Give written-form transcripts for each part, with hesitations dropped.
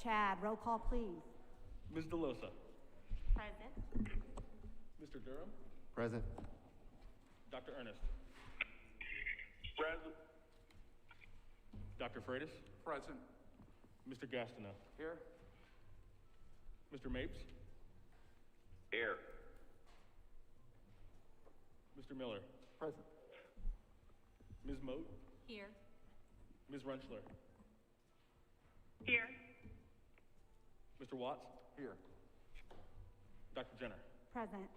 Chad, roll call, please. Ms. DeLosa. Present. Mr. Durham. Present. Dr. Ernest. Present. Dr. Freitas. Present. Mr. Gastineau. Here. Mr. Mapes. Here. Mr. Miller. Present. Ms. Moat. Here. Ms. Runchler. Here. Mr. Watts. Here. Dr. Jenner. Present.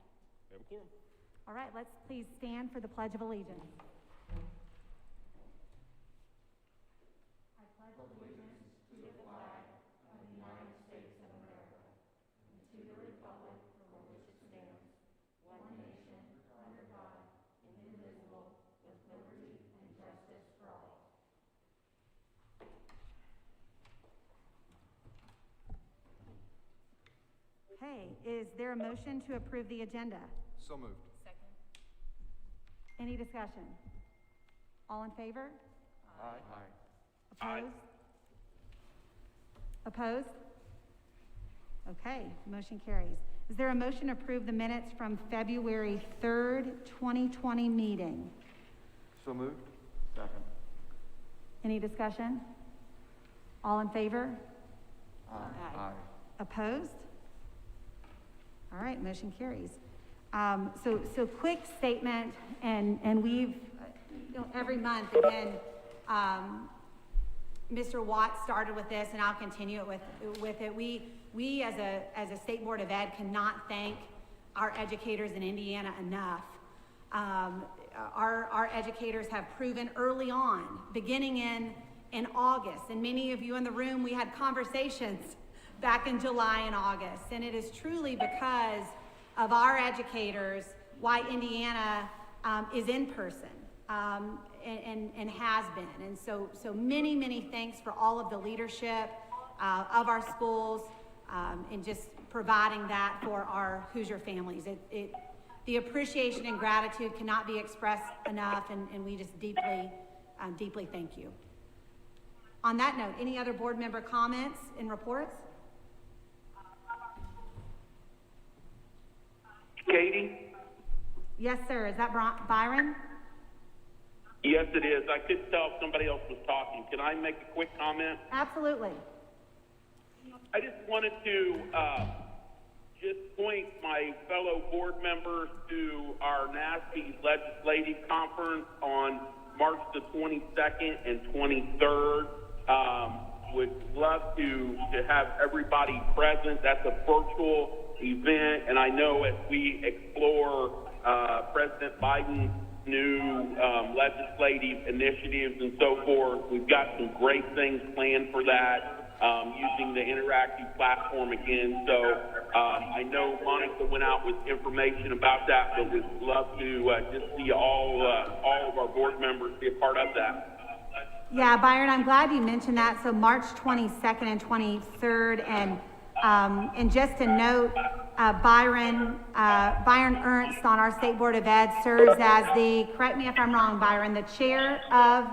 We have a quorum. All right, let's please stand for the Pledge of Allegiance. Okay, is there a motion to approve the agenda? So moved. Second. Any discussion? All in favor? Aye. Opposed? Opposed? Okay, motion carries. Is there a motion to approve the minutes from February 3rd, 2020 meeting? So moved. Second. Any discussion? All in favor? Aye. Opposed? All right, motion carries. So quick statement, and we've, every month, again, Mr. Watts started with this, and I'll continue it with it. We as a State Board of Ed cannot thank our educators in Indiana enough. Our educators have proven early on, beginning in August, and many of you in the room, we had conversations back in July and August, and it is truly because of our educators why Indiana is in person and has been. And so many thanks for all of the leadership of our schools and just providing that for our Hoosier families. The appreciation and gratitude cannot be expressed enough, and we just deeply thank you. On that note, any other board member comments and reports? Katie? Yes, sir. Is that Byron? Yes, it is. I couldn't tell if somebody else was talking. Can I make a quick comment? Absolutely. I just wanted to just point my fellow board members to our NASB Legislative Conference on March the 22nd and 23rd. Would love to have everybody present. That's a virtual event, and I know as we explore President Biden's new legislative initiatives and so forth, we've got some great things planned for that, using the interactive platform again. So I know Monica went out with information about that, but we'd love to just see all of our board members be a part of that. Yeah, Byron, I'm glad you mentioned that. So March 22nd and 23rd, and just to note, Byron Ernst on our State Board of Ed serves as the, correct me if I'm wrong, Byron, the chair of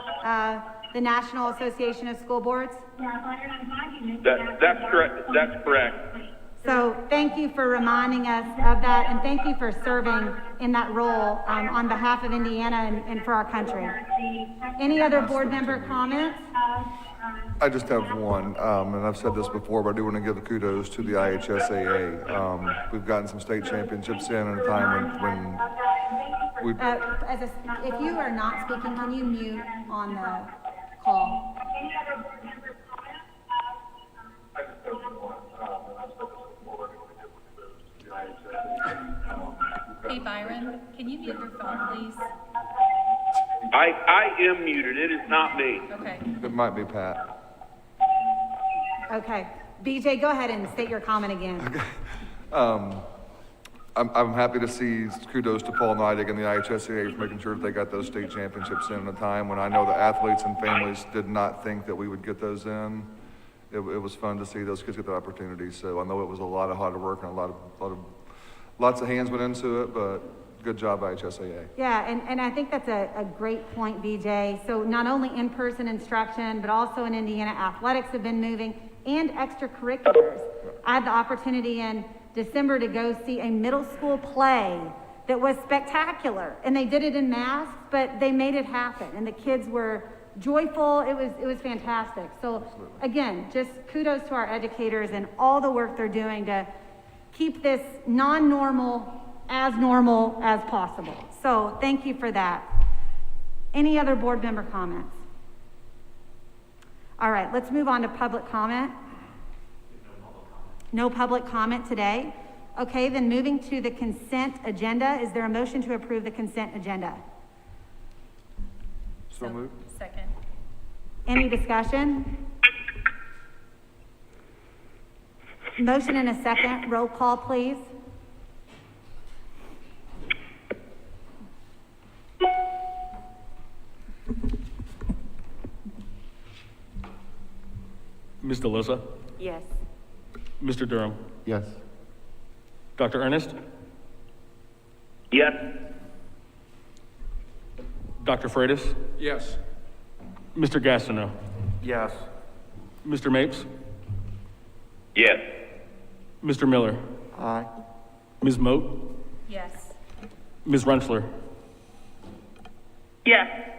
the National Association of School Boards? That's correct. That's correct. So thank you for reminding us of that, and thank you for serving in that role on behalf of Indiana and for our country. Any other board member comments? I just have one, and I've said this before, but I do want to give the kudos to the IHSAA. We've gotten some state championships in a time when we... If you are not speaking, can you mute on the call? Hey Byron, can you mute your phone, please? I am muted. It is not me. Okay. It might be Pat. Okay. BJ, go ahead and state your comment again. I'm happy to see kudos to Paul Neidig and the IHSAA for making sure that they got those state championships in a time when I know the athletes and families did not think that we would get those in. It was fun to see those kids get the opportunity. So I know it was a lot of hard work and lots of hands went into it, but good job, IHSAA. Yeah, and I think that's a great point, BJ. So not only in-person instruction, but also in Indiana, athletics have been moving. and extracurriculars. I had the opportunity in December to go see a middle school play that was spectacular, and they did it in masks, but they made it happen, and the kids were joyful. It was fantastic. So again, just kudos to our educators and all the work they're doing to keep this non-normal as possible. So thank you for that. Any other board member comments? All right, let's move on to public comment. No public comment today. Okay, then moving to the consent agenda. Is there a motion to approve the consent agenda? So moved. Second. Any discussion? Motion and a second. Roll call, please. Ms. DeLosa, Yes. Mr. Durham, Yes. Dr. Ernest, Yes. Dr. Freitas, Yes. Mr. Gastineau, Yes. Mr. Mapes, Yes. Mr. Miller, Aye. Ms. Moat, Yes. Ms. Runchler, Yes.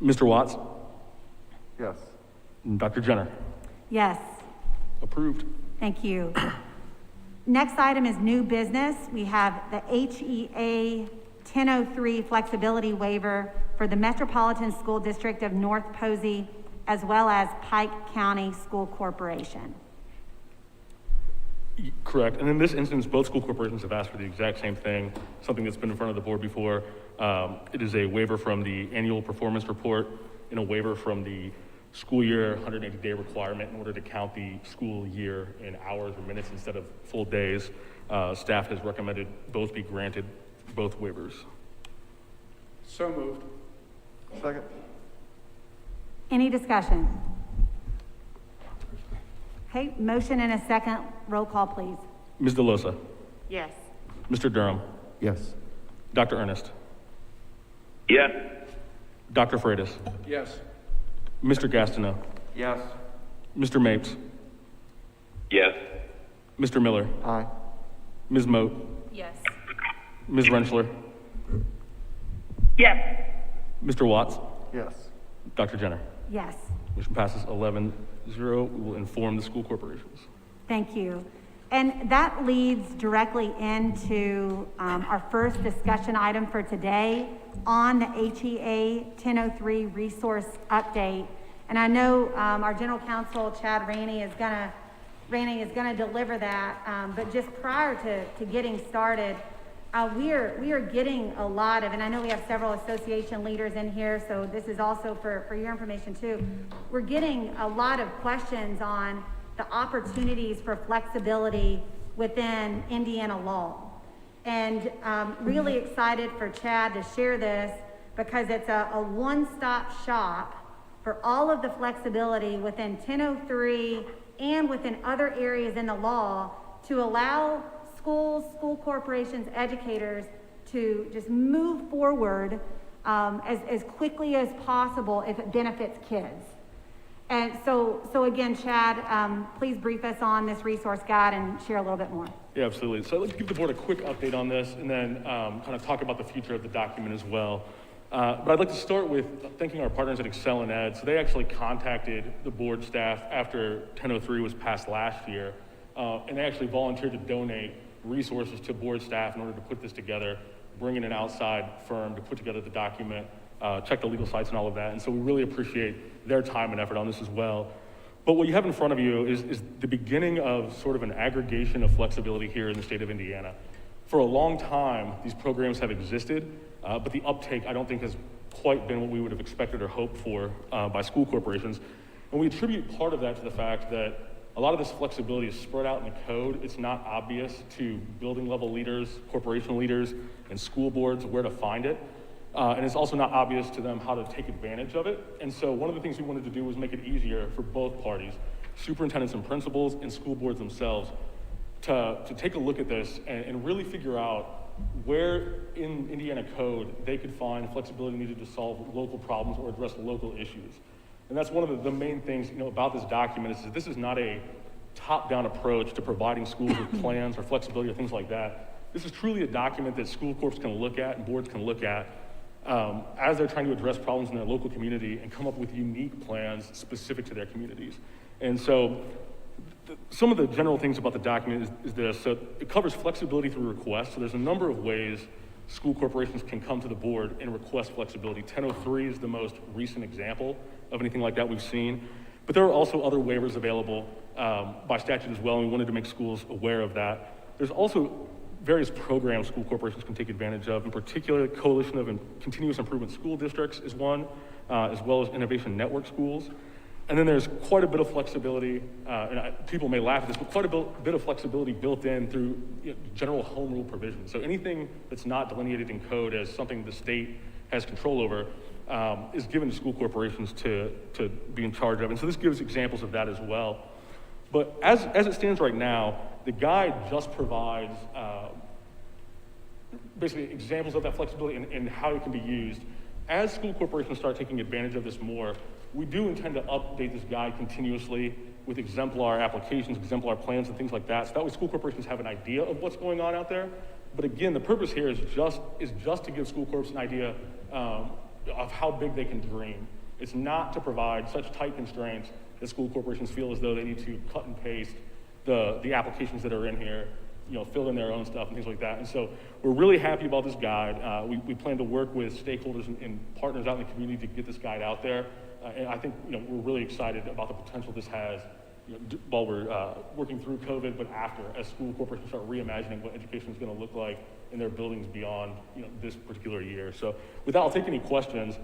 Mr. Watts, Yes. and Dr. Jenner. Yes. Approved. Thank you. Next item is new business. We have the HEA 1003 flexibility waiver for the Metropolitan School District of North Posey, as well as Pike County School Corporation. Correct. And in this instance, both school corporations have asked for the exact same thing, something that's been in front of the board before. It is a waiver from the annual performance report and a waiver from the school year 180-day requirement in order to count the school year in hours or minutes instead of full days. Staff has recommended both be granted, both waivers. So moved. Second. Any discussion? Okay, motion and a second. Roll call, please. Ms. DeLosa, Yes. Mr. Durham, Yes. Dr. Ernest, Yes. Dr. Freitas, Yes. Mr. Gastineau, Yes. Mr. Mapes, Yes. Mr. Miller, Aye. Ms. Moat, Yes. Ms. Renschler, Yes. Mr. Watts, Yes. Dr. Jenner. Yes. Motion passes 11-0. We will inform the school corporations. Thank you. And that leads directly into our first discussion item for today on the HEA 1003 resource update. And I know our general counsel, Chad Rainey, is gonna deliver that. But just prior to getting started, we are getting a lot of, and I know we have several association leaders in here, so this is also for your information too. We're getting a lot of questions on the opportunities for flexibility within Indiana law. And really excited for Chad to share this because it's a one-stop shop for all of the flexibility within 1003 and within other areas in the law to allow schools, school corporations, educators to just move forward as quickly as possible if it benefits kids. And so again, Chad, please brief us on this resource guide and share a little bit more. Yeah, absolutely. So I'd like to give the board a quick update on this and then kind of talk about the future of the document as well. But I'd like to start with thanking our partners at Excel and Ed. So they actually contacted the board staff after 1003 was passed last year, and they actually volunteered to donate resources to board staff in order to put this together, bring in an outside firm to put together the document, check the legal sites and all of that. And so we really appreciate their time and effort on this as well. But what you have in front of you is the beginning of sort of an aggregation of flexibility here in the state of Indiana. For a long time, these programs have existed, but the uptake I don't think has quite been what we would have expected or hoped for by school corporations. And we attribute part of that to the fact that a lot of this flexibility is spread out in the code. It's not obvious to building level leaders, corporation leaders, and school boards where to find it. And it's also not obvious to them how to take advantage of it. And so one of the things we wanted to do was make it easier for both parties, superintendents and principals and school boards themselves, to take a look at this and really figure out where in Indiana code they could find flexibility needed to solve local problems or address local issues. And that's one of the main things, about this document is that this is not a top-down approach to providing schools with plans or flexibility or things like that. This is truly a document that school corps can look at and boards can look at as they're trying to address problems in their local community and come up with unique plans specific to their communities. And so some of the general things about the document is this. So it covers flexibility through requests. So there's a number of ways school corporations can come to the board and request flexibility. 1003 is the most recent example of anything like that we've seen. But there are also other waivers available by statute as well, and we wanted to make schools aware of that. There's also various programs school corporations can take advantage of. In particular, the Coalition of Continuous Improvement School Districts is one, as well as Innovation Network Schools. And then there's quite a bit of flexibility, people may laugh at this, but quite a bit of flexibility built in through general home rule provisions. So anything that's not delineated in code as something the state has control over is given to school corporations to be in charge of. And so this gives examples of that as well. But as it stands right now, the guide just provides basically examples of that flexibility and how it can be used. As school corporations start taking advantage of this more, we do intend to update this guide continuously with exemplar applications, exemplar plans, and things like that. So that way school corporations have an idea of what's going on out there. But again, the purpose here is just to give school corps an idea of how big they can dream. It's not to provide such tight constraints that school corporations feel as though they need to cut and paste the applications that are in here, fill in their own stuff and things like that. And so we're really happy about this guide. We plan to work with stakeholders and partners out in the community to get this guide out there. And I think we're really excited about the potential this has while we're working through COVID, but after, as school corporations start reimagining what education is going to look like in their buildings beyond this particular year. So with that, I'll take any questions.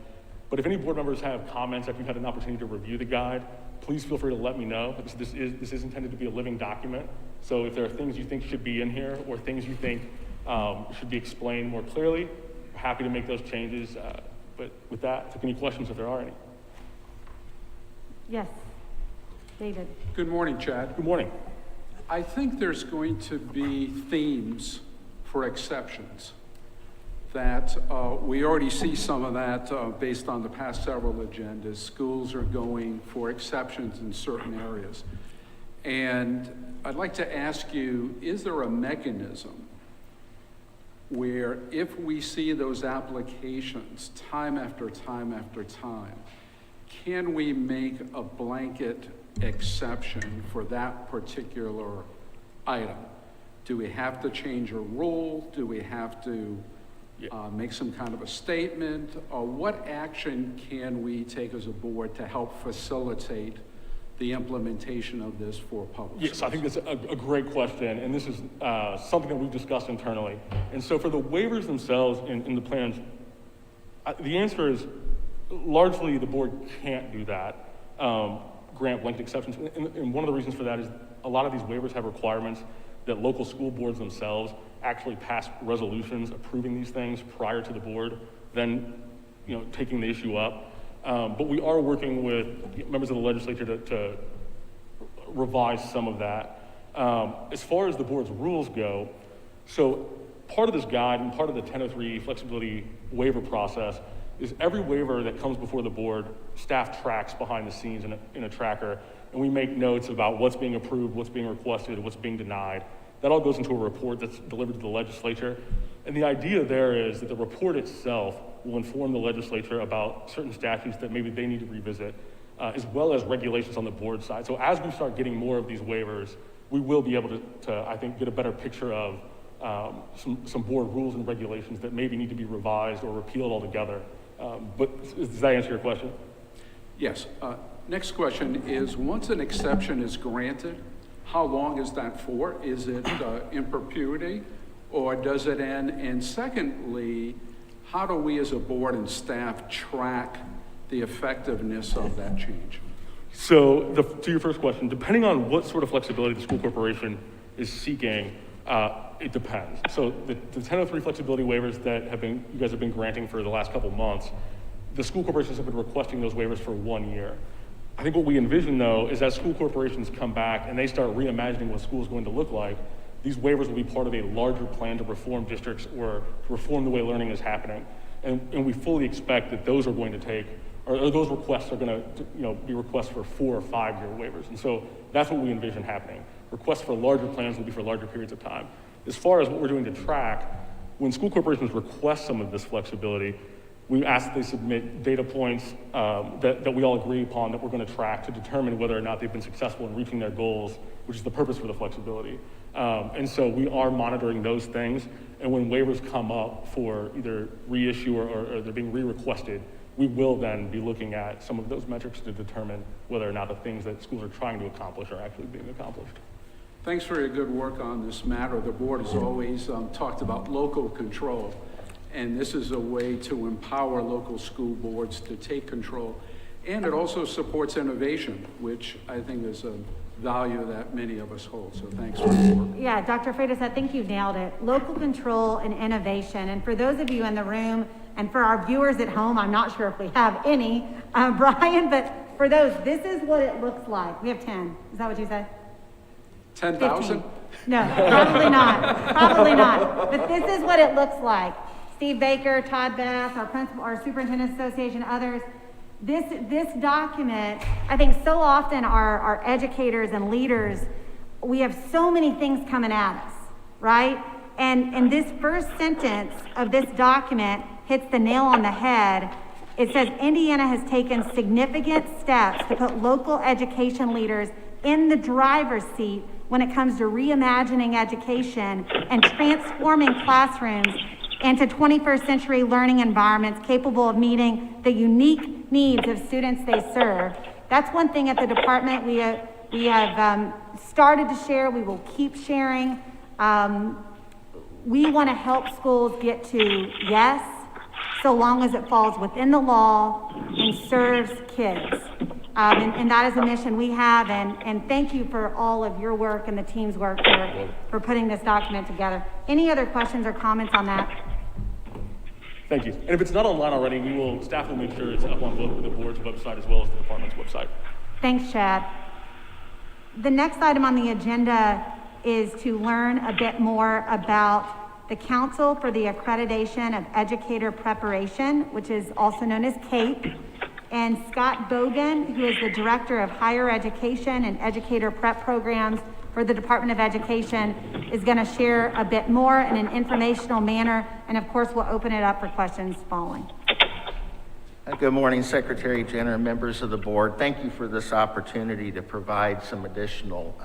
But if any board members have comments after you've had an opportunity to review the guide, please feel free to let me know, because this is intended to be a living document. So if there are things you think should be in here or things you think should be explained more clearly, we're happy to make those changes. But with that, take any questions if there are any. Yes, David. Good morning, Chad. Good morning. I think there's going to be themes for exceptions that we already see some of that based on the past several agendas. Schools are going for exceptions in certain areas. And I'd like to ask you, is there a mechanism where if we see those applications time after time after time, can we make a blanket exception for that particular item? Do we have to change a rule? Do we have to make some kind of a statement? Or what action can we take as a board to help facilitate the implementation of this for public schools? Yes, I think that's a great question, and this is something that we've discussed internally. And so for the waivers themselves in the plans, the answer is largely the board can't do that, grant blanket exceptions. And one of the reasons for that is a lot of these waivers have requirements that local school boards themselves actually pass resolutions approving these things prior to the board, then taking the issue up. But we are working with members of the legislature to revise some of that. As far as the board's rules go, so part of this guide and part of the 1003 flexibility waiver process is every waiver that comes before the board, staff tracks behind the scenes in a tracker, and we make notes about what's being approved, what's being requested, what's being denied. That all goes into a report that's delivered to the legislature. And the idea there is that the report itself will inform the legislature about certain statutes that maybe they need to revisit, as well as regulations on the board side. So as we start getting more of these waivers, we will be able to I think, get a better picture of some board rules and regulations that maybe need to be revised or repealed altogether. But does that answer your question? Yes. Next question is, once an exception is granted, how long is that for? Is it in perpetuity, or does it end? And secondly, how do we as a board and staff track the effectiveness of that change? So to your first question, depending on what sort of flexibility the school corporation is seeking, it depends. So the 1003 flexibility waivers that you guys have been granting for the last couple months, the school corporations have been requesting those waivers for 1 year. I think what we envision, though, is as school corporations come back and they start reimagining what school is going to look like, these waivers will be part of a larger plan to reform districts or to reform the way learning is happening. And we fully expect that those are going to take or those requests are gonna, be requests for 4 or 5 year waivers. And so that's what we envision happening. Requests for larger plans will be for larger periods of time. As far as what we're doing to track, when school corporations request some of this flexibility, we ask that they submit data points that we all agree upon that we're going to track to determine whether or not they've been successful in reaching their goals, which is the purpose for the flexibility. And so we are monitoring those things. And when waivers come up for either reissue or they're being re-requested, we will then be looking at some of those metrics to determine whether or not the things that schools are trying to accomplish are actually being accomplished. Thanks for your good work on this matter. The board has always talked about local control, and this is a way to empower local school boards to take control. And it also supports innovation, which I think is a value that many of us hold. So thanks for your work. Yeah, Dr. Freitas, I think you nailed it. Local control and innovation. And for those of you in the room and for our viewers at home, I'm not sure if we have any, Brian, but for those, this is what it looks like. We have 10. Is that what you said? 10,000? 15. No, probably not. Probably not. But this is what it looks like. Steve Baker, Todd Bass, our principal, our superintendent association, others. This document, I think so often our educators and leaders, we have so many things coming at us, right? And this first sentence of this document hits the nail on the head. It says, Indiana has taken significant steps to put local education leaders in the driver's seat when it comes to reimagining education and transforming classrooms into 21st century learning environments capable of meeting the unique needs of students they serve. That's one thing at the department we have started to share. We will keep sharing. We want to help schools get to yes, so long as it falls within the law and serves kids. And that is a mission we have, and thank you for all of your work and the team's work for putting this document together. Any other questions or comments on that? Thank you. And if it's not online already, staff will make sure it's up on both the board's website as well as the department's website. Thanks, Chad. The next item on the agenda is to learn a bit more about the Council for the Accreditation of Educator Preparation, which is also known as CAEP. And Scott Bogan, who is the Director of Higher Education and Educator Prep Programs for the Department of Education, is going to share a bit more in an informational manner. And of course, we'll open it up for questions following. Good morning, Secretary Jenner, members of the board. Thank you for this opportunity to provide some additional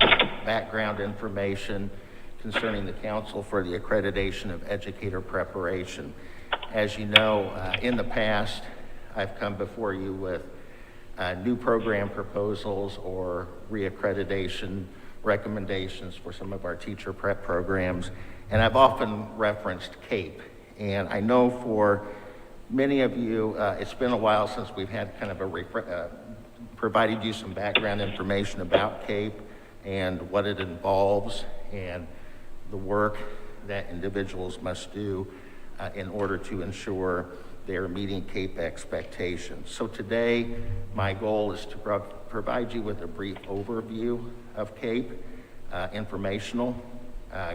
background information concerning the Council for the Accreditation of Educator Preparation. As you know, in the past, I've come before you with new program proposals or reaccreditation recommendations for some of our teacher prep programs, and I've often referenced CAEP. And I know for many of you, it's been a while since we've had kind of provided you some background information about CAEP and what it involves and the work that individuals must do in order to ensure they're meeting CAEP expectations. So today, my goal is to provide you with a brief overview of CAEP, informational,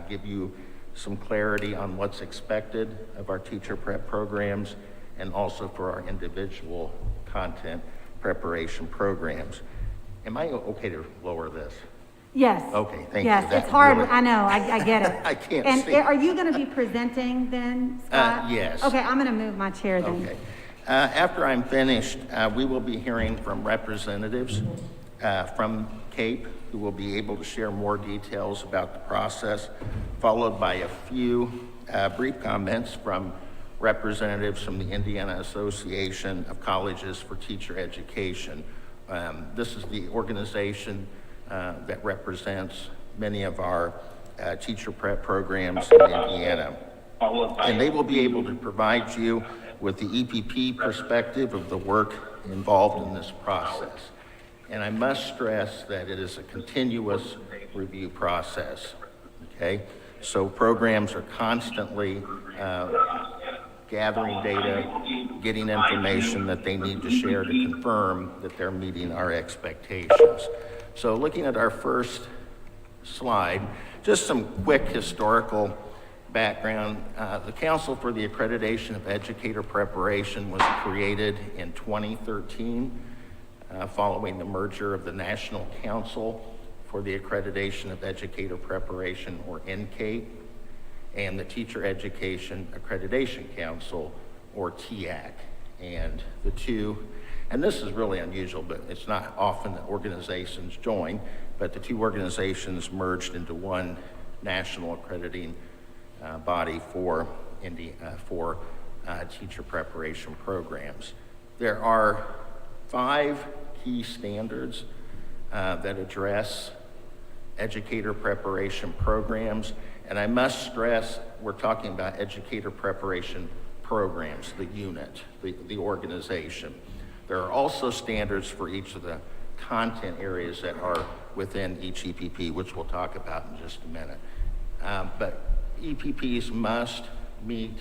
give you some clarity on what's expected of our teacher prep programs, and also for our individual content preparation programs. Am I okay to lower this? Yes. Okay, thank you. Yes, That it's hard. really- I know. I get it. I can't and see. Are you going to be presenting then, Scott? Yes. Okay, I'm going to move my chair then. Okay. After I'm finished, we will be hearing from representatives from CAEP who will be able to share more details about the process, followed by a few brief comments from representatives from the Indiana Association of Colleges for Teacher Education. This is the organization that represents many of our teacher prep programs in Indiana. And they will be able to provide you with the EPP perspective of the work involved in this process. And I must stress that it is a continuous review process, okay? So programs are constantly gathering data, getting information that they need to share to confirm that they're meeting our expectations. So looking at our first slide, just some quick historical background, the Council for the Accreditation of Educator Preparation was created in 2013 following the merger of the National Council for the Accreditation of Educator Preparation, or NCAEP, and the Teacher Education Accreditation Council, or TEAC. And the two, and this is really unusual, but it's not often that organizations join, but the two organizations merged into one national accrediting body for teacher preparation programs. There are 5 key standards that address educator preparation programs, and I must stress we're talking about educator preparation programs, the unit, the organization. There are also standards for each of the content areas that are within each EPP, which we'll talk about in just a minute. But EPPs must meet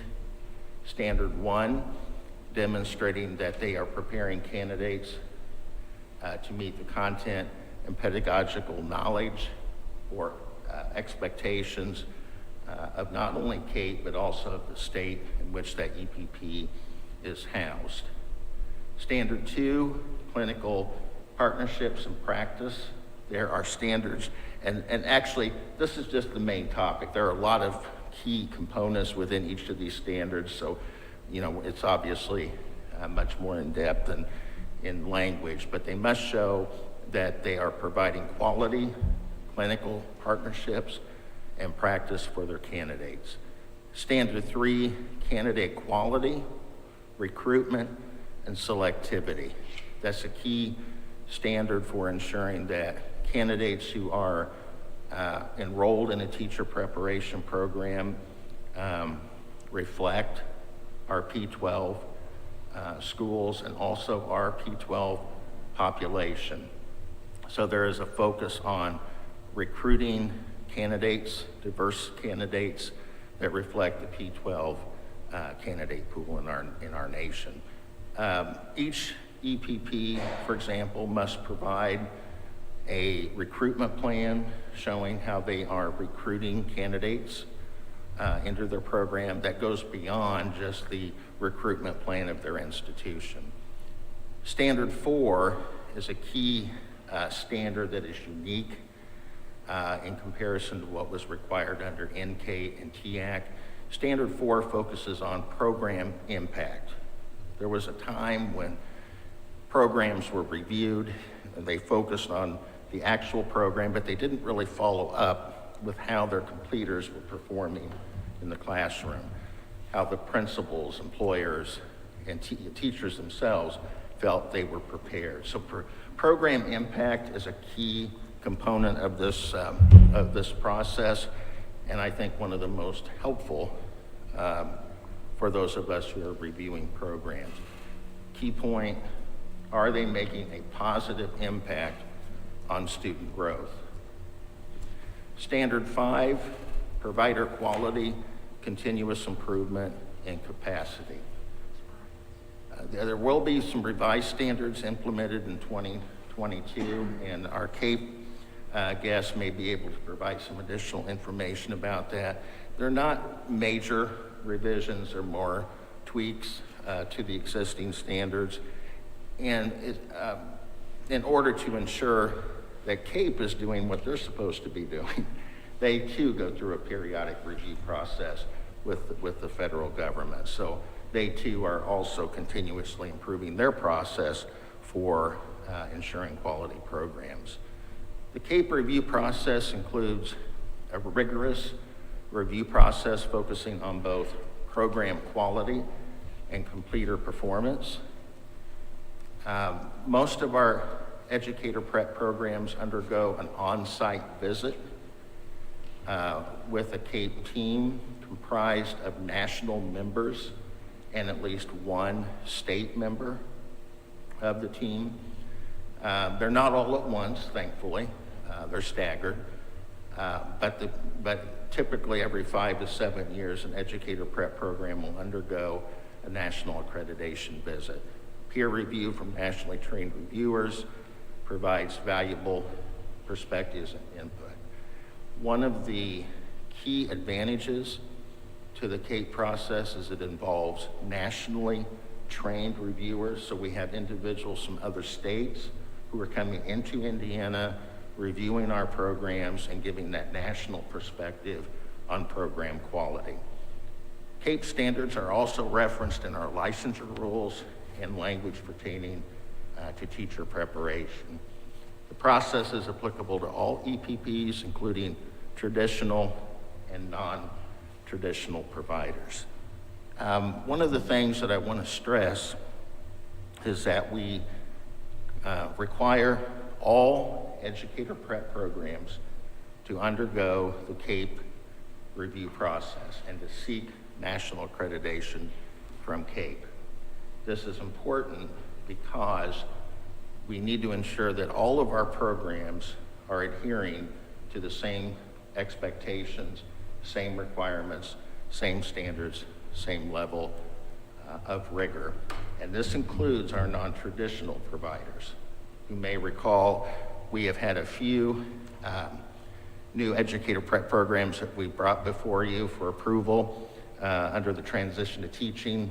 Standard 1, demonstrating that they are preparing candidates to meet the content and pedagogical knowledge or expectations of not only CAEP, but also of the state in which that EPP is housed. Standard 2, clinical partnerships and practice. There are standards, and actually, this is just the main topic. There are a lot of key components within each of these standards, so, you know, it's obviously much more in depth than in language, but they must show that they are providing quality clinical partnerships and practice for their candidates. Standard 3, candidate quality, recruitment, and selectivity. That's a key standard for ensuring that candidates who are enrolled in a teacher preparation program reflect our P12 schools and also our P12 population. So there is a focus on recruiting candidates, diverse candidates that reflect the P12 candidate pool in our nation. Each EPP, for example, must provide a recruitment plan showing how they are recruiting candidates into their program that goes beyond just the recruitment plan of their institution. Standard 4 is a key standard that is unique in comparison to what was required under NCAEP and TEAC. Standard 4 focuses on program impact. There was a time when programs were reviewed and they focused on the actual program, but they didn't really follow up with how their completers were performing in the classroom, how the principals, employers, and teachers themselves felt they were prepared. So program impact is a key component of this process, and I think one of the most helpful for those of us who are reviewing programs. Key point, are they making a positive impact on student growth? Standard 5, provider quality, continuous improvement, and capacity. There will be some revised standards implemented in 2022, and our CAEP guests may be able to provide some additional information about that. They're not major revisions or more tweaks to the existing standards. And in order to ensure that CAEP is doing what they're supposed to be doing, they too go through a periodic review process with the federal government. So they too are also continuously improving their process for ensuring quality programs. The CAEP review process includes a rigorous review process focusing on both program quality and completer performance. Most of our educator prep programs undergo an on-site visit with a CAEP team comprised of national members and at least one state member of the team. They're not all at once, thankfully. They're staggered. But typically every 5 to 7 years, an educator prep program will undergo a national accreditation visit. Peer review from nationally trained reviewers provides valuable perspectives and input. One of the key advantages to the CAEP process is it involves nationally trained reviewers. So we have individuals from other states who are coming into Indiana, reviewing our programs and giving that national perspective on program quality. CAEP standards are also referenced in our licensure rules and language pertaining to teacher preparation. The process is applicable to all EPPs, including traditional and non-traditional providers. One of the things that I want to stress is that we require all educator prep programs to undergo the CAEP review process and to seek national accreditation from CAEP. This is important because we need to ensure that all of our programs are adhering to the same expectations, same requirements, same standards, same level of rigor. And this includes our non-traditional providers. You may recall we have had a few new educator prep programs that we brought before you for approval under the transition to teaching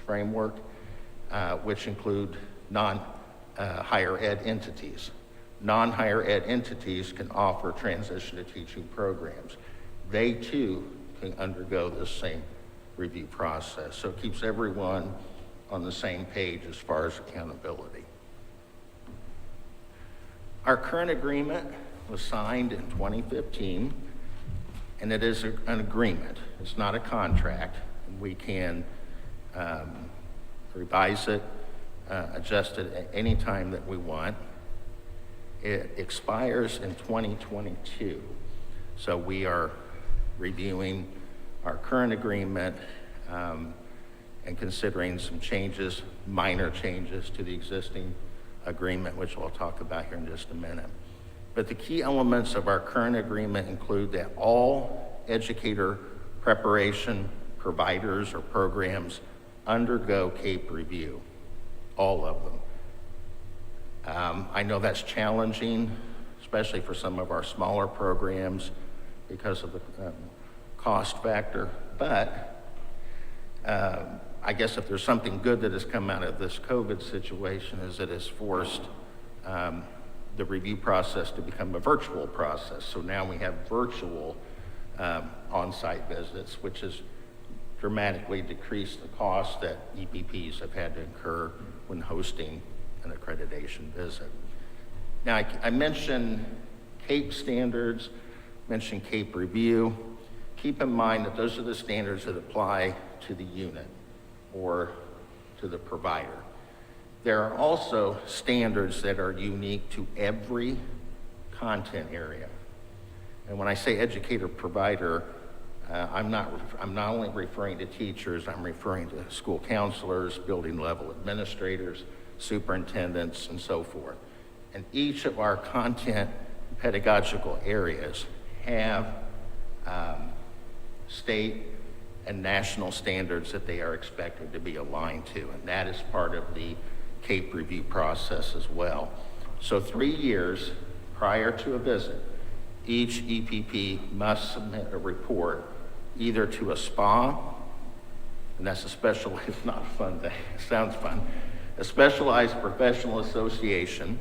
framework, which include non-higher ed entities. Non-higher ed entities can offer transition to teaching programs. They too can undergo the same review process. So it keeps everyone on the same page as far as accountability. Our current agreement was signed in 2015, and it is an agreement. It's not a contract. We can revise it, adjust it at any time that we want. It expires in 2022. So we are reviewing our current agreement and considering some changes, minor changes to the existing agreement, which I'll talk about here in just a minute. But the key elements of our current agreement include that all educator preparation providers or programs undergo CAEP review, all of them. I know that's challenging, especially for some of our smaller programs because of the cost factor, but I guess if there's something good that has come out of this COVID situation is it has forced the review process to become a virtual process. So now we have virtual on-site visits, which has dramatically decreased the cost that EPPs have had to incur when hosting an accreditation visit. Now, I mentioned CAEP standards, mentioned CAEP review. Keep in mind that those are the standards that apply to the unit or to the provider. There are also standards that are unique to every content area. And when I say educator provider, I'm not only referring to teachers, I'm referring to school counselors, building level administrators, superintendents, and so forth. And each of our content pedagogical areas have state and national standards that they are expected to be aligned to, and that is part of the CAEP review process as well. So 3 years prior to a visit, each EPP must submit a report either to a SPA, and that's a special, it's not a fun thing, it sounds fun, a specialized professional association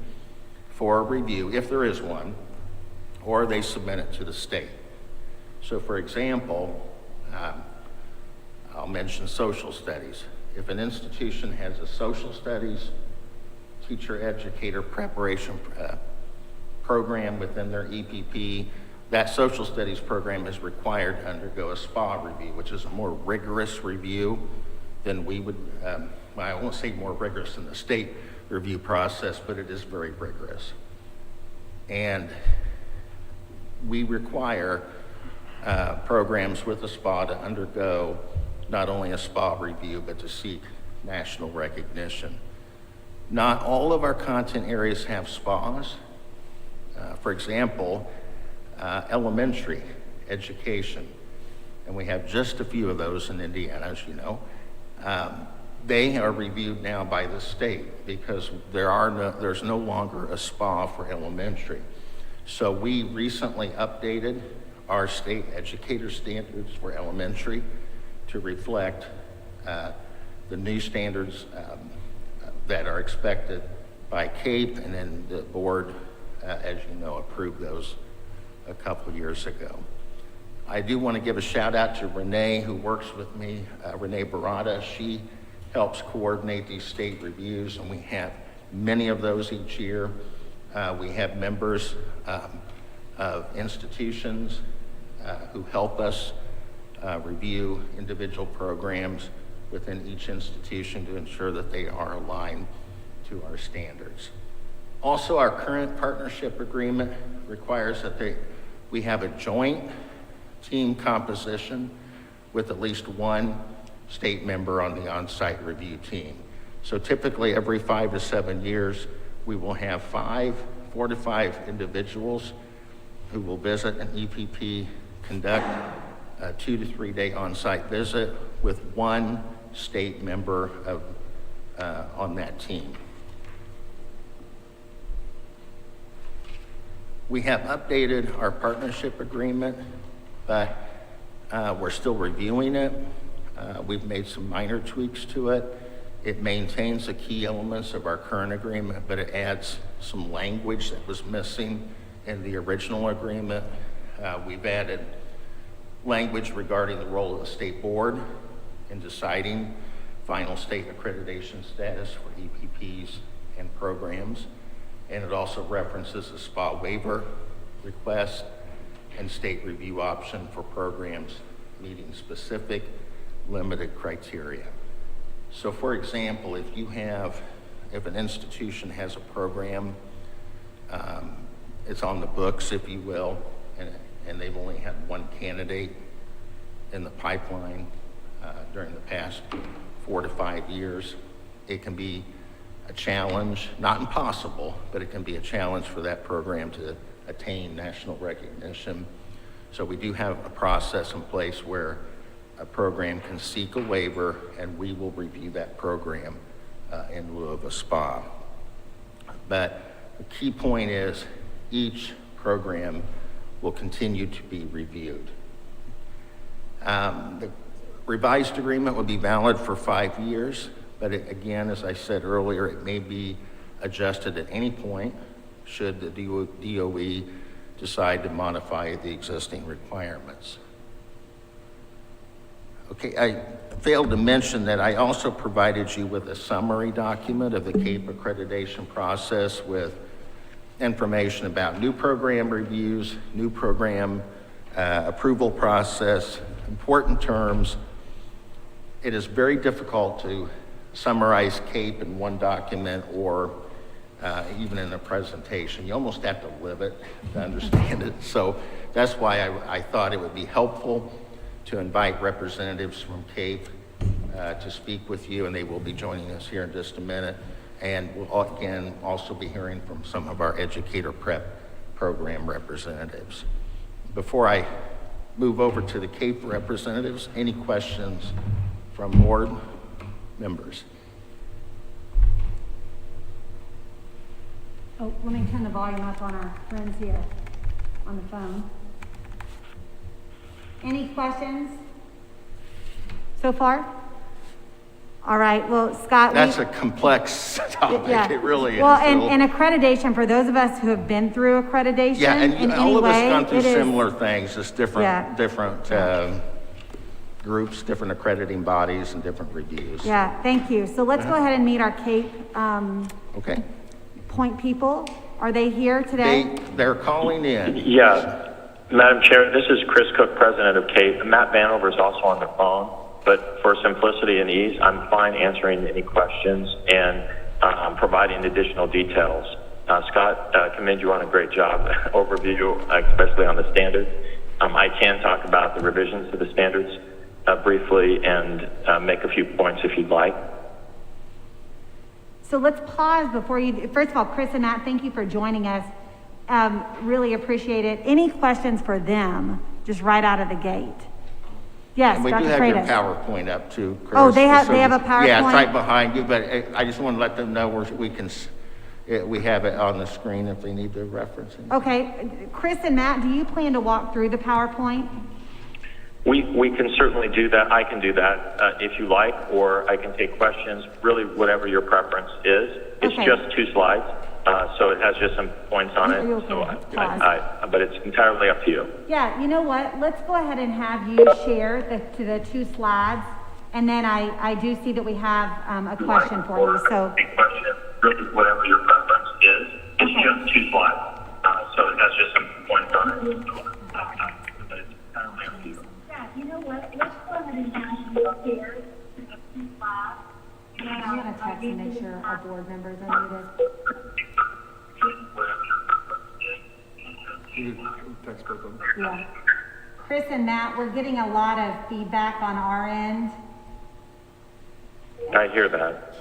for a review, if there is one, or they submit it to the state. So for example, I'll mention social studies. If an institution has a social studies teacher educator preparation program within their EPP, that social studies program is required to undergo a SPA review, which is a more rigorous review than we would, I won't say more rigorous than the state review process, but it is very rigorous. And we require programs with a SPA to undergo not only a SPA review, but to seek national recognition. Not all of our content areas have SPAs. For example, elementary education, and we have just a few of those in Indiana, as you know. They are reviewed now by the state because there's no longer a SPA for elementary. So we recently updated our state educator standards for elementary, to reflect the new standards that are expected by CAEP, and then the board, as you know, approved those a couple of years ago. I do want to give a shout out to Renee, who works with me, Renee Barada. She helps coordinate these state reviews, and we have many of those each year. We have members of institutions who help us review individual programs within each institution to ensure that they are aligned to our standards. Also, our current partnership agreement requires that we have a joint team composition with at least one state member on the on-site review team. So typically every 5 to 7 years, we will have 4 to 5 individuals who will visit an EPP, conduct a 2 to 3 day on-site visit with one state member on that team. We have updated our partnership agreement, but we're still reviewing it. We've made some minor tweaks to it. It maintains the key elements of our current agreement, but it adds some language that was missing in the original agreement. We've added language regarding the role of the state board in deciding final state accreditation status for EPPs and programs. And it also references a SPA-Waiver request and state review option for programs meeting specific limited criteria. So for example, if an institution has a program, it's on the books, if you will, and they've only had one candidate in the pipeline during the past 4 to 5 years, it can be a challenge, not impossible, but it can be a challenge for that program to attain national recognition. So we do have a process in place where a program can seek a waiver, and we will review that program in lieu of a SPA. But the key point is each program will continue to be reviewed. The revised agreement will be valid for 5 years, but again, as I said earlier, it may be adjusted at any point should the DOE decide to modify the existing requirements. Okay, I failed to mention that I also provided you with a summary document of the CAEP accreditation process with information about new program reviews, new program approval process, important terms. It is very difficult to summarize CAEP in one document or even in a presentation. You almost have to live it to understand it. So that's why I thought it would be helpful to invite representatives from CAEP to speak with you, and they will be joining us here in just a minute. And we'll again also be hearing from some of our Educator Prep program representatives. Before I move over to the CAEP representatives, any questions from board members? Oh, let me turn the volume up on our friends here on the phone. Any questions so far? All right, well, Scott. That's a complex topic, Yeah. It really is. Well, and accreditation, for those of us who have been through accreditation yeah, and in all any of us way, gone through it is- similar things, just different, Yeah. groups, different accrediting bodies, and different reviews. Yeah, thank you. So let's go ahead and meet our CAEP Okay. point people. Are they here today? They're calling in. Yeah, Madam Chair, this is Chris Cook, President of CAEP. Matt Vanover is also on the phone, but for simplicity and ease, I'm fine answering any questions and providing additional details. Scott, commend you on a great job overview, especially on the standards. I can talk about the revisions to the standards briefly and make a few points if you'd like. So let's pause before you, first of all, Chris and Matt, thank you for joining us. Really appreciate it. Any questions for them, just right out of the gate? Yes, And we Dr. do have your Freitas. PowerPoint up too, Chris. Oh, they have so a Yeah, it's PowerPoint? right behind you, but I just want to let them know we have it on the screen if they need to reference it. Okay, Chris and Matt, do you plan to walk through the PowerPoint? We can certainly do that. I can do that if you like, or I can take questions, really whatever your preference is. It's Okay. just 2 slides, so it has just some points on Are you it. okay? So Pause. but it's entirely up to you. Yeah, you know what? Let's go ahead and have you share the 2 slides. And then I do see that we have a question for you. So, Take questions, really whatever your preference is. It's just 2 slides, so it has just some points on it. But it's entirely up to you. Yeah, you know what, let's go ahead and have you share the 2 slides. I'm gonna text and make sure our board members are muted. You text both of them. Yeah. Chris and Matt, we're getting a lot of feedback on our end. I hear that.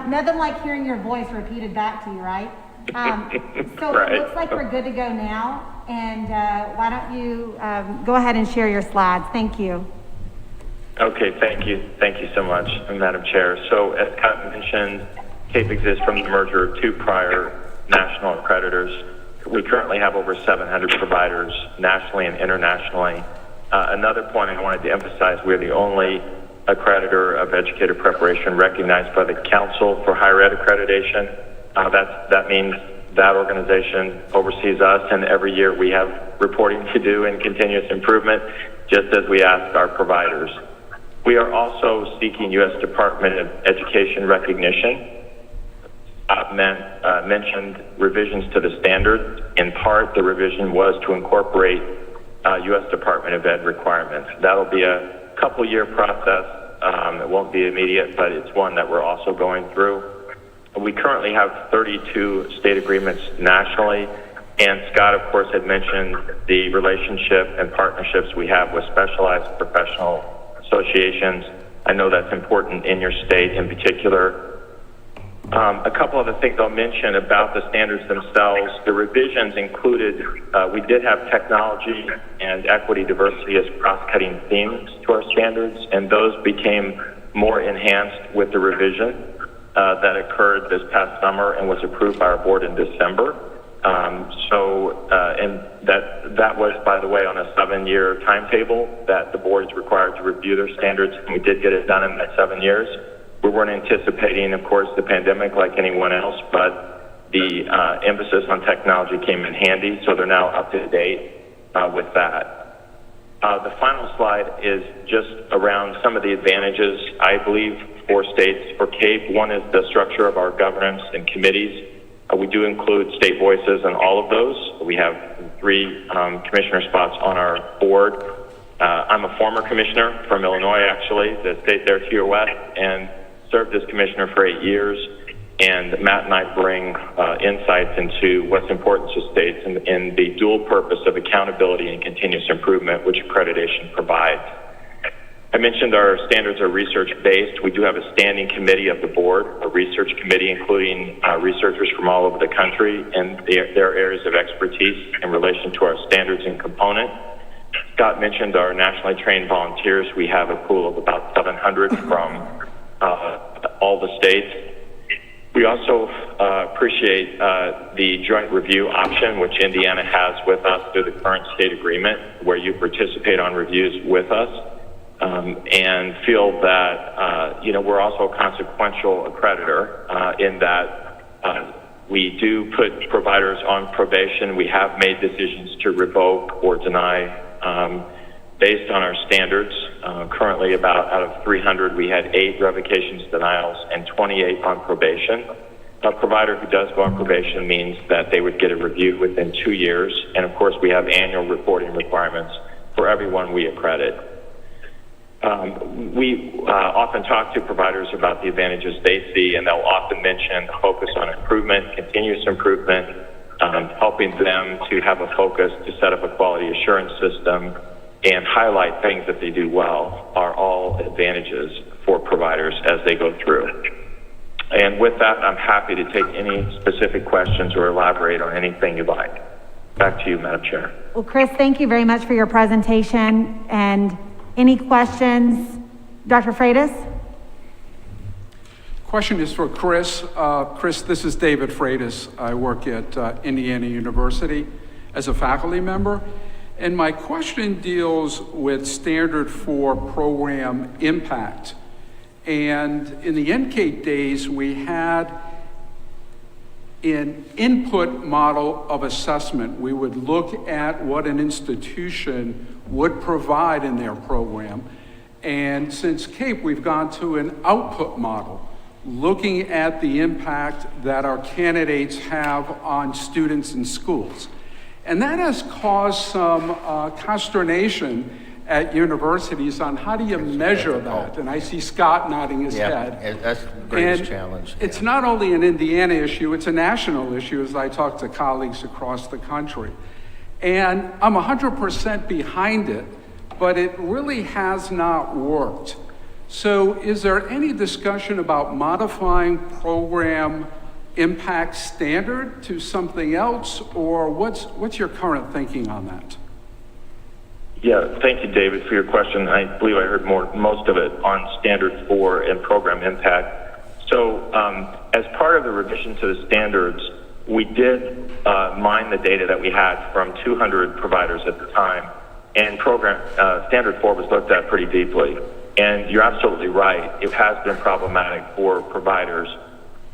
Nothing like hearing your voice repeated back to you, right? So Right. it looks like we're good to go now. And why don't you go ahead and share your slides? Thank you. Okay, thank you. Thank you so much, Madam Chair. So as Scott mentioned, CAEP exists from the merger of 2 prior national accreditors. We currently have over 700 providers nationally and internationally. Another point I wanted to emphasize, we're the only accreditor of educator preparation recognized by the Council for Higher Ed Accreditation. That means that organization oversees us, and every year we have reporting to do and continuous improvement, just as we ask our providers. We are also seeking U.S. Department of Education recognition. Mentioned revisions to the standard. In part, the revision was to incorporate U.S. Department of Ed requirements. That'll be a couple-year process. It won't be immediate, but it's one that we're also going through. We currently have 32 state agreements nationally, and Scott, of course, had mentioned the relationship and partnerships we have with specialized professional associations. I know that's important in your state in particular. A couple of the things I'll mention about the standards themselves. The revisions included, we did have technology and equity diversity as cross-cutting themes to our standards, and those became more enhanced with the revision that occurred this past summer and was approved by our board in December. And that was, by the way, on a 7-year timetable that the board is required to review their standards, and we did get it done in that 7 years. We weren't anticipating, of course, the pandemic like anyone else, but the emphasis on technology came in handy, so they're now up to date with that. The final slide is just around some of the advantages, I believe, for states for CAEP. One is the structure of our governance and committees. We do include state voices in all of those. We have 3 commissioner spots on our board. I'm a former commissioner from Illinois, actually, the state there, Tier West, and served as commissioner for 8 years. And Matt and I bring insights into what's important to states in the dual purpose of accountability and continuous improvement, which accreditation provides. I mentioned our standards are research-based. We do have a standing committee of the board, a research committee including researchers from all over the country, and their areas of expertise in relation to our standards and component. Scott mentioned our nationally trained volunteers. We have a pool of about 700 from all the states. We also appreciate the joint review option, which Indiana has with us through the current state agreement, where you participate on reviews with us. And feel that, we're also a consequential accreditor in that we do put providers on probation. We have made decisions to revoke or deny based on our standards. Currently, out of 300, we had 8 revocations, denials, and 28 on probation. A provider who does go on probation means that they would get a review within 2 years. And of course, we have annual reporting requirements for everyone we accredit. We often talk to providers about the advantages they see, and they'll often mention a focus on improvement, continuous improvement, helping them to have a focus to set up a quality assurance system and highlight things that they do well are all advantages for providers as they go through. And with that, I'm happy to take any specific questions or elaborate on anything you'd like. Back to you, Madam Chair. Well, Chris, thank you very much for your presentation. And any questions? Dr. Freitas? Question is for Chris. Chris, this is David Freitas. I work at Indiana University as a faculty member. And my question deals with standard 4 program impact. And in the NCAEP days, we had an input model of assessment. We would look at what an institution would provide in their program. And since CAEP, we've gone to an output model, looking at the impact that our candidates have on students and schools. And that has caused some consternation at universities on how do you measure that? And I see Scott nodding his head. Yeah, that's the greatest challenge. It's not only an Indiana issue, it's a national issue as I talk to colleagues across the country. And I'm 100% behind it, but it really has not worked. So is there any discussion about modifying program impact standard to something else, or what's your current thinking on that? Yeah, thank you, David, for your question. I believe I heard most of it on standard 4 and program impact. So as part of the revision to the standards, we did mine the data that we had from 200 providers at the time, and program standard 4 was looked at pretty deeply. And you're absolutely right, it has been problematic for providers.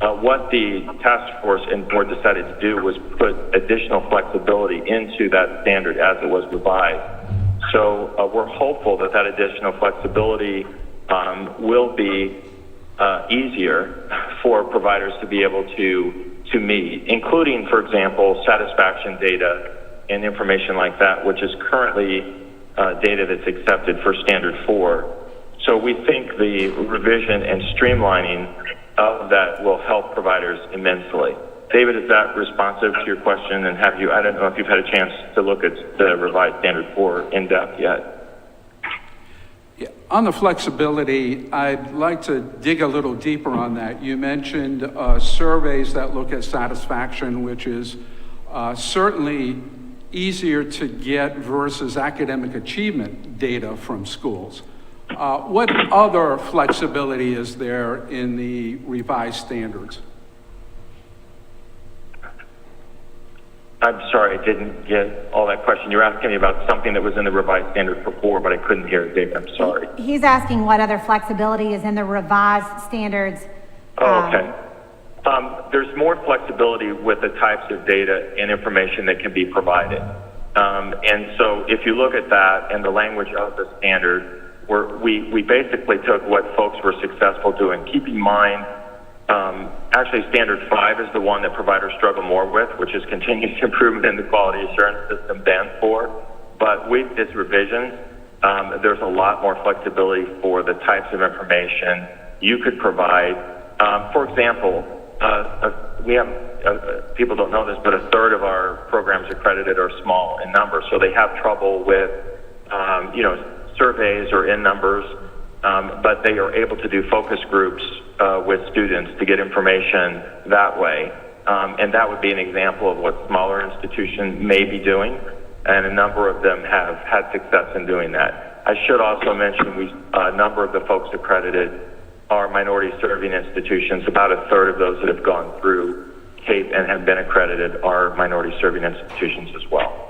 What the task force and board decided to do was put additional flexibility into that standard as it was revised. So we're hopeful that that additional flexibility will be easier for providers to be able to meet, including, for example, satisfaction data and information like that, which is currently data that's accepted for standard 4. So we think the revision and streamlining of that will help providers immensely. David, is that responsive to your question? And I don't know if you've had a chance to look at the revised standard 4 in depth yet. Yeah, on the flexibility, I'd like to dig a little deeper on that. You mentioned surveys that look at satisfaction, which is certainly easier to get versus academic achievement data from schools. What other flexibility is there in the revised standards? I'm sorry, I didn't get all that question. You're asking me about something that was in the revised standard before, but I couldn't hear it, David. I'm sorry. He's asking what other flexibility is in the revised standards. Oh, okay. There's more flexibility with the types of data and information that can be provided. And so if you look at that and the language of the standard, we basically took what folks were successful doing. Keep in mind, actually standard 5 is the one that providers struggle more with, which is continuous improvement in the quality assurance system band 4. But with this revision, there's a lot more flexibility for the types of information you could provide. For example, we have, people don't know this, but a third of our programs accredited are small in number. So they have trouble with, surveys or in numbers, but they are able to do focus groups with students to get information that way. And that would be an example of what smaller institutions may be doing, and a number of them have had success in doing that. I should also mention a number of the folks accredited are minority serving institutions. About a third of those that have gone through CAEP and have been accredited are minority serving institutions as well.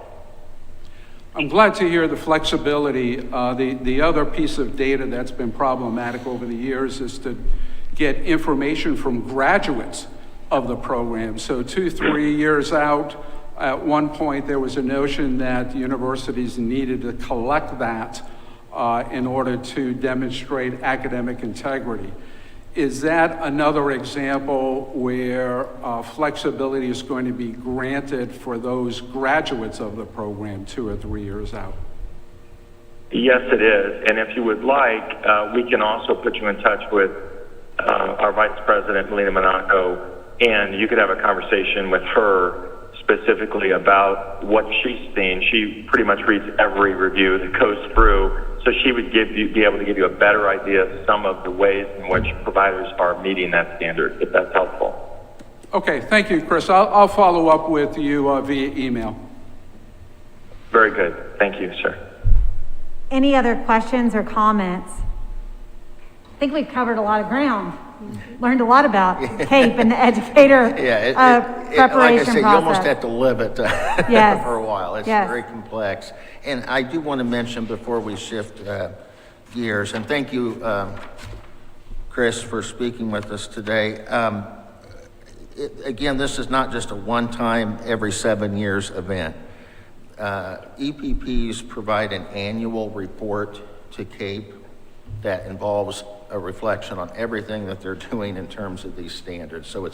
I'm glad to hear the flexibility. The other piece of data that's been problematic over the years is to get information from graduates of the program. So 2-3 years out, at one point there was a notion that universities needed to collect that in order to demonstrate academic integrity. Is that another example where flexibility is going to be granted for those graduates of the program 2 or 3 years out? Yes, it is. And if you would like, we can also put you in touch with our Vice President, Melina Monaco, and you could have a conversation with her specifically about what she's seen. She pretty much reads every review that goes through, so she would be able to give you a better idea of some of the ways in which providers are meeting that standard, if that's helpful. Okay, thank you, Chris. I'll follow up with you via email. Very good. Thank you, sir. Any other questions or comments? I think we've covered a lot of ground. learned a lot about CAEP and the Educator Like preparation I say, you almost process. have to live it Yes. for a while. It's Yes. very complex. And I do want to mention before we shift gears, and thank you, Chris, for speaking with us today. Again, this is not just a one-time, every 7 years event. EPPs provide an annual report to CAEP that involves a reflection on everything that they're doing in terms of these standards. So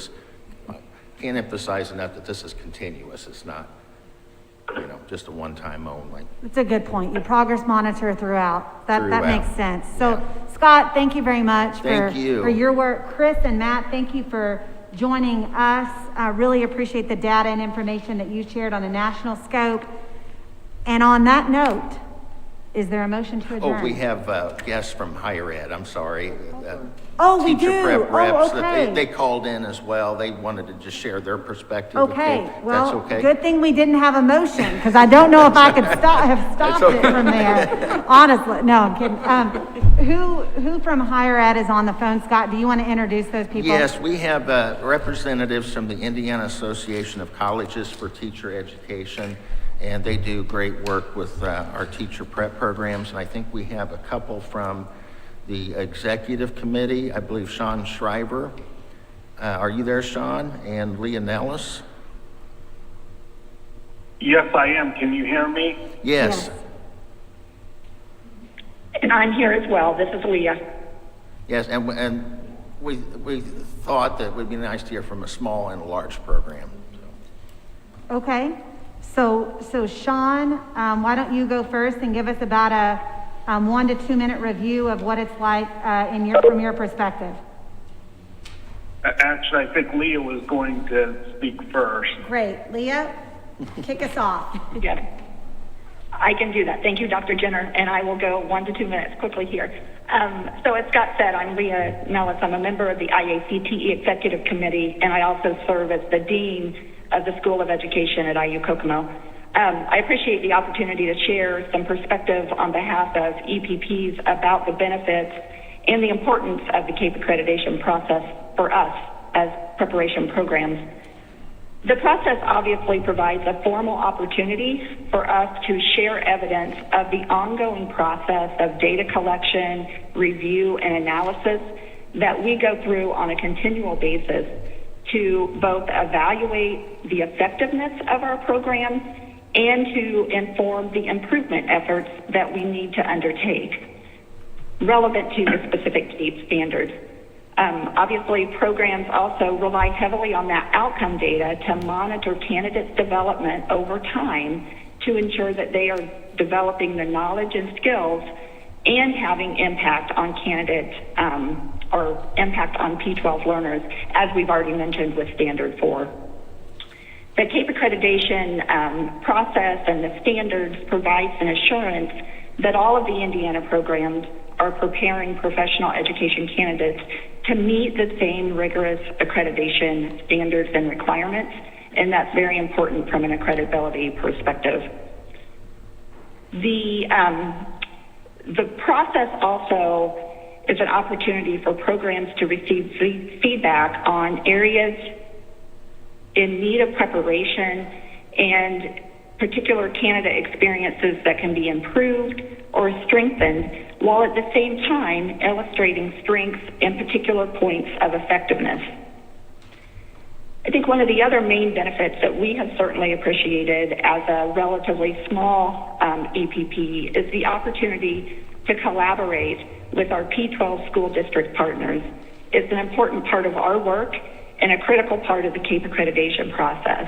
I can't emphasize enough that this is continuous. It's not, just a one-time only. It's a good point. You progress monitor throughout. That makes sense. So Yeah. Scott, thank you very much Thank you. for your work. Chris and Matt, thank you for joining us. I really appreciate the data and information that you shared on a national scope. And on that note, is there a motion to adjourn? Oh, we have guests from higher ed, I'm sorry. Oh, we Teacher do. prep Oh, reps, that okay. they called in as well. They wanted to just share their perspective. Okay, well, That's okay? good thing we didn't have a motion, because I don't know if I could have stopped it okay. from there. Honestly, no, I'm kidding. Who from higher ed is on the phone? Scott, do you want to introduce those people? Yes, we have representatives from the Indiana Association of Colleges for Teacher Education, and they do great work with our teacher prep programs. And I think we have a couple from the executive committee. I believe Sean Shriver. Are you there, Sean? And Leah Nellis? Yes, I am. Can you hear me? Yes. And I'm here as well. This is Leah. Yes, and we thought that it would be nice to hear from a small and a large program. Okay, so Sean, why don't you go first and give us about a 1 to 2 minute review of what it's like from your perspective. Actually, I think Leah was going to speak first. Great, Leah, kick us off. Yeah, I can do that. Thank you, Dr. Jenner, and I will go 1 to 2 minutes quickly here. So as Scott said, I'm Leah Nellis. I'm a member of the IACTE Executive Committee, and I also serve as the Dean of the School of Education at IU Kokomo. I appreciate the opportunity to share some perspective on behalf of EPPs about the benefits and the importance of the CAEP accreditation process for us as preparation programs. The process obviously provides a formal opportunity for us to share evidence of the ongoing process of data collection, review, and analysis that we go through on a continual basis to both evaluate the effectiveness of our programs and to inform the improvement efforts that we need to undertake relevant to the specific CAEP standards. Obviously, programs also rely heavily on that outcome data to monitor candidates' development over time to ensure that they are developing the knowledge and skills and having impact on candidates or impact on P-12 learners, as we've already mentioned with Standard 4. The CAEP accreditation process and the standards provides an assurance that all of the Indiana programs are preparing professional education candidates to meet the same rigorous accreditation standards and requirements, and that's very important from an accreditability perspective. The process also is an opportunity for programs to receive feedback on areas in need of preparation and particular candidate experiences that can be improved or strengthened, while at the same time illustrating strengths and particular points of effectiveness. I think one of the other main benefits that we have certainly appreciated as a relatively small EPP is the opportunity to collaborate with our P-12 school district partners. It's an important part of our work and a critical part of the CAEP accreditation process.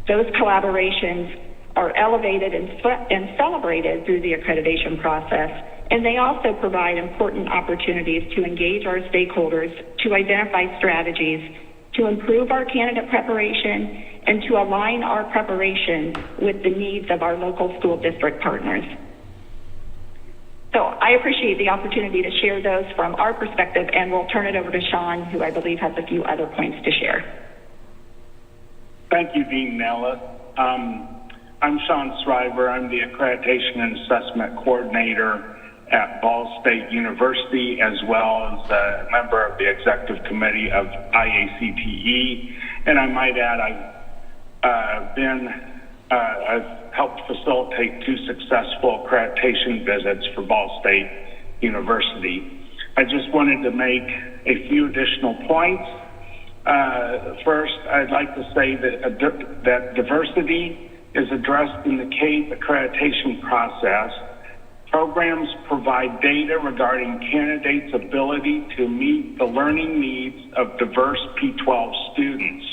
Those collaborations are elevated and celebrated through the accreditation process, and they also provide important opportunities to engage our stakeholders to identify strategies to improve our candidate preparation and to align our preparation with the needs of our local school district partners. So I appreciate the opportunity to share those from our perspective, and we'll turn it over to Sean, who I believe has a few other points to share. Thank you, Dean Nellis. I'm Sean Shriver. I'm the Accreditation and Assessment Coordinator at Ball State University, as well as a member of the executive committee of IACTE. And I might add, I've helped facilitate 2 successful accreditation visits for Ball State University. I just wanted to make a few additional points. First, I'd like to say that diversity is addressed in the CAEP accreditation process. Programs provide data regarding candidates' ability to meet the learning needs of diverse P-12 students.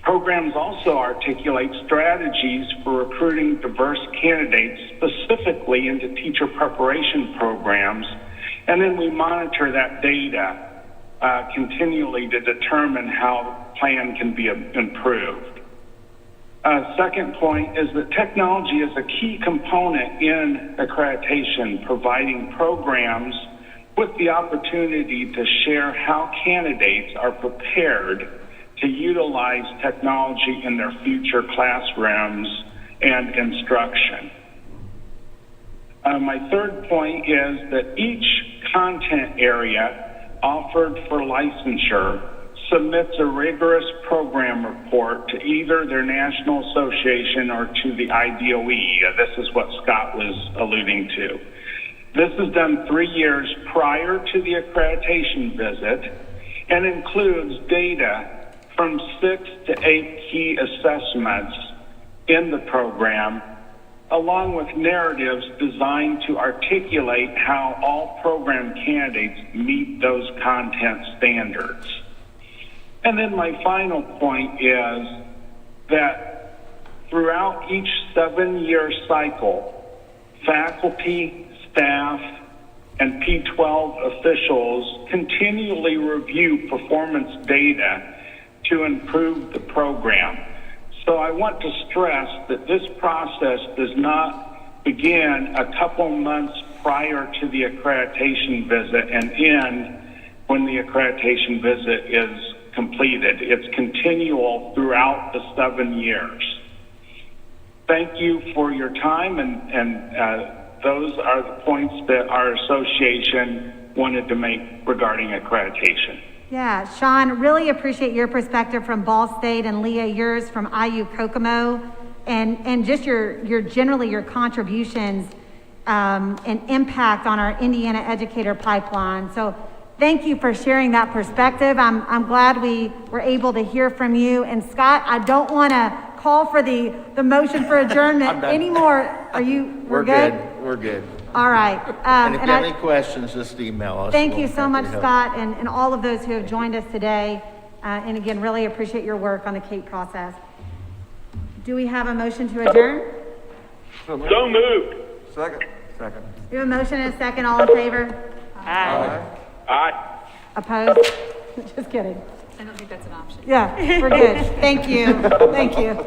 Programs also articulate strategies for recruiting diverse candidates specifically into teacher preparation programs, and then we monitor that data continually to determine how the plan can be improved. Second point is that technology is a key component in accreditation, providing programs with the opportunity to share how candidates are prepared to utilize technology in their future classrooms and instruction. My third point is that each content area offered for licensure submits a rigorous program report to either their national association or to the IDOE. This is what Scott was alluding to. This is done 3 years prior to the accreditation visit and includes data from 6 to 8 key assessments in the program, along with narratives designed to articulate how all program candidates meet those content standards. And then my final point is that throughout each 7-year cycle, faculty, staff, and P-12 officials continually review performance data to improve the program. So I want to stress that this process does not begin a couple months prior to the accreditation visit and end when the accreditation visit is completed. It's continual throughout the 7 years. Thank you for your time, and those are the points that our association wanted to make regarding accreditation. Yeah, Sean, really appreciate your perspective from Ball State, and Leah, yours from IU Kokomo, and just your generally your contributions and impact on our Indiana educator pipeline. So thank you for sharing that perspective. I'm glad we were able to hear from you. And Scott, I don't want to call for the motion for adjournment anymore. Are you? We're good? We're good. All right. And if you have any questions, just email us. Thank you so much, Scott, and all of those who have joined us today. And again, really appreciate your work on the CAEP process. Do we have a motion to adjourn? So moved. Second. We have a motion and a second. All in favor? Aye. Opposed? Just kidding. I don't think that's an option. Yeah, we're good. Thank you. Thank you.